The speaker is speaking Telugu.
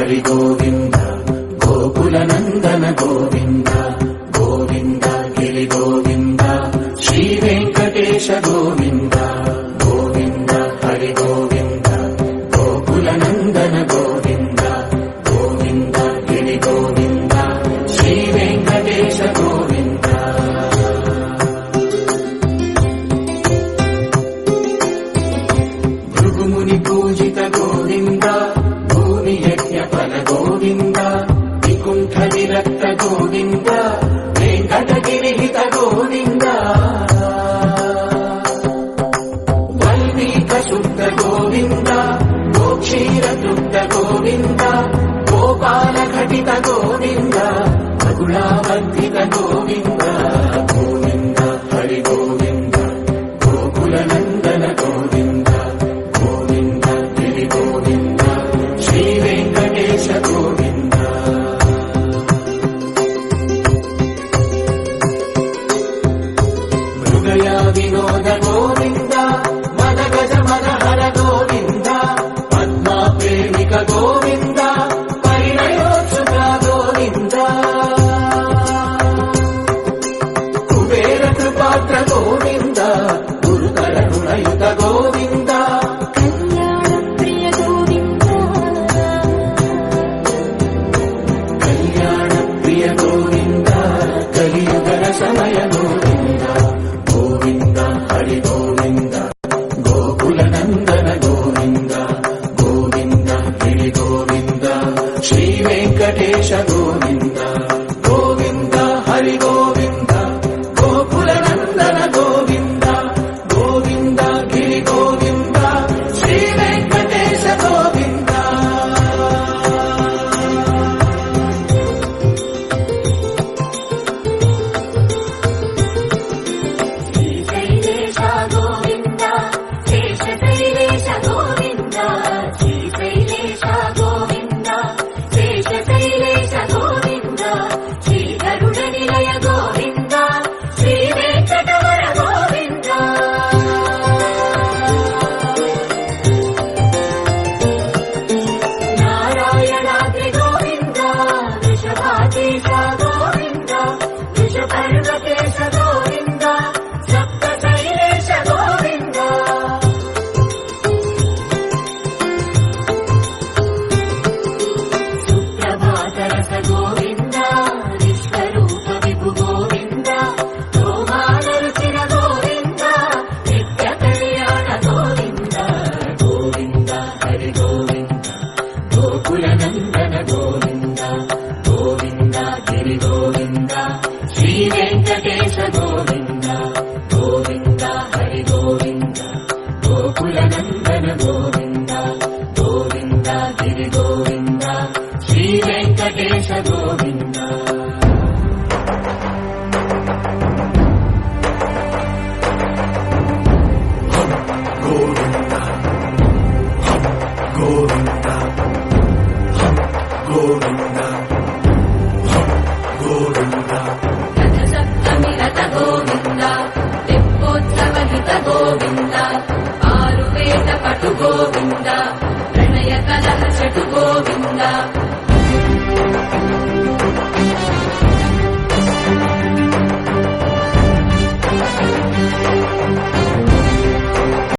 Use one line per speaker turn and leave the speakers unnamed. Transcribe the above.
హరి గోవింద గోకుల నందన గోవింద గోవింద గిరి గోవింద శ్రీ వెంకటేశ గోవింద గోవింద హరి గోవింద గోకుల నందన గోవింద గోవింద గిరి గోవింద శ్రీ వెంకటేశ గోవింద భృగుముని పూజిత గోవింద భూమి యజ్ఞ ఫల గోవింద వికుంఠ విరక్త గోవింద వెంకటగిరిహిత గోవింద వల్మీక శుద్ధ గోవింద గోక్షీర తృప్త గోవింద గోపాల ఘటిత గోవింద రఘుళావర్ధిత గోవింద గోవింద హరి గోవింద గోకుల నందన గోవింద గోవింద గిరి గోవింద శ్రీ వెంకటేశ గోవింద మృగయ వినోద గోవింద మద గజ మనహర గోవింద పద్మా ప్రేమిక గోవింద పరిణయోత్సుక గోవింద కుబేర కృపాత్ర గోవింద గురుతర రుణయుత గోవింద కళ్యాణ ప్రియ గోవింద కలియుగ సమయ గోవింద గోవింద హరి గోవింద గోకుల నందన గోవింద గోవింద గిరి గోవింద శ్రీ వెంకటేశ గోవింద గోవింద హరి గోవింద గోకుల నందన గోవింద గోవింద గిరి గోవింద శ్రీ వెంకటేశ గోవింద
శ్రీశైలేశ గోవింద శేషశైలేశ గోవింద శ్రీశైలేశ గోవింద శేషశైలేశ గోవింద శ్రీగరుడ నిలయ గోవింద శ్రీ వెంకటవర గోవింద నారాయణాద్రి గోవింద వృషభాధీశ గోవింద వృషపర్వతేశ గోవింద సప్తశైలేశ గోవింద సుప్రభాతరస గోవింద విశ్వరూప విభు గోవింద గోమానరుచిర గోవింద నిత్య కళ్యాణ గోవింద గోవింద హరి గోవింద గోకుల నందన గోవింద గోవింద గిరి గోవింద శ్రీ వెంకటేశ గోవింద గోవింద హరి గోవింద గోకుల నందన గోవింద గోవింద గిరి గోవింద శ్రీ వెంకటేశ గోవింద
గోవింద గోవింద గోవింద గోవింద
రథసప్తమి రథ గోవింద తెప్పోత్సవహిత గోవింద ఆరువేద పటు గోవింద ప్రణయ కలహ చటు గోవింద